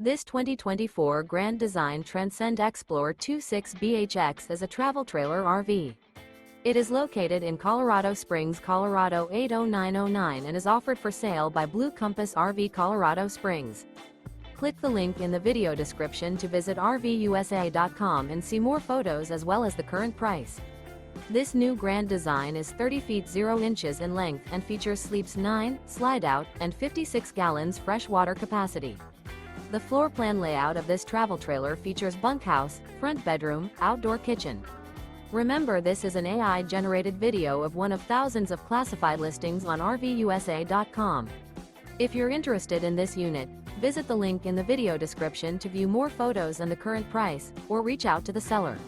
This 2024 Grand Design Transcend Xplor 26BHX is a travel trailer RV. It is located in Colorado Springs, Colorado 80909 and is offered for sale by Blue Compass RV Colorado Springs. Click the link in the video description to visit RVUSA.com and see more photos as well as the current price. This new Grand Design is 30 feet 0 inches in length and features sleeps 9, Slideout, and 56 gallons fresh water capacity. The floor plan layout of this travel trailer features bunkhouse, front bedroom, outdoor kitchen. Remember, this is an AI-generated video of one of thousands of classified listings on RVUSA.com. If you're interested in this unit, visit the link in the video description to view more photos and the current price, or reach out to the seller.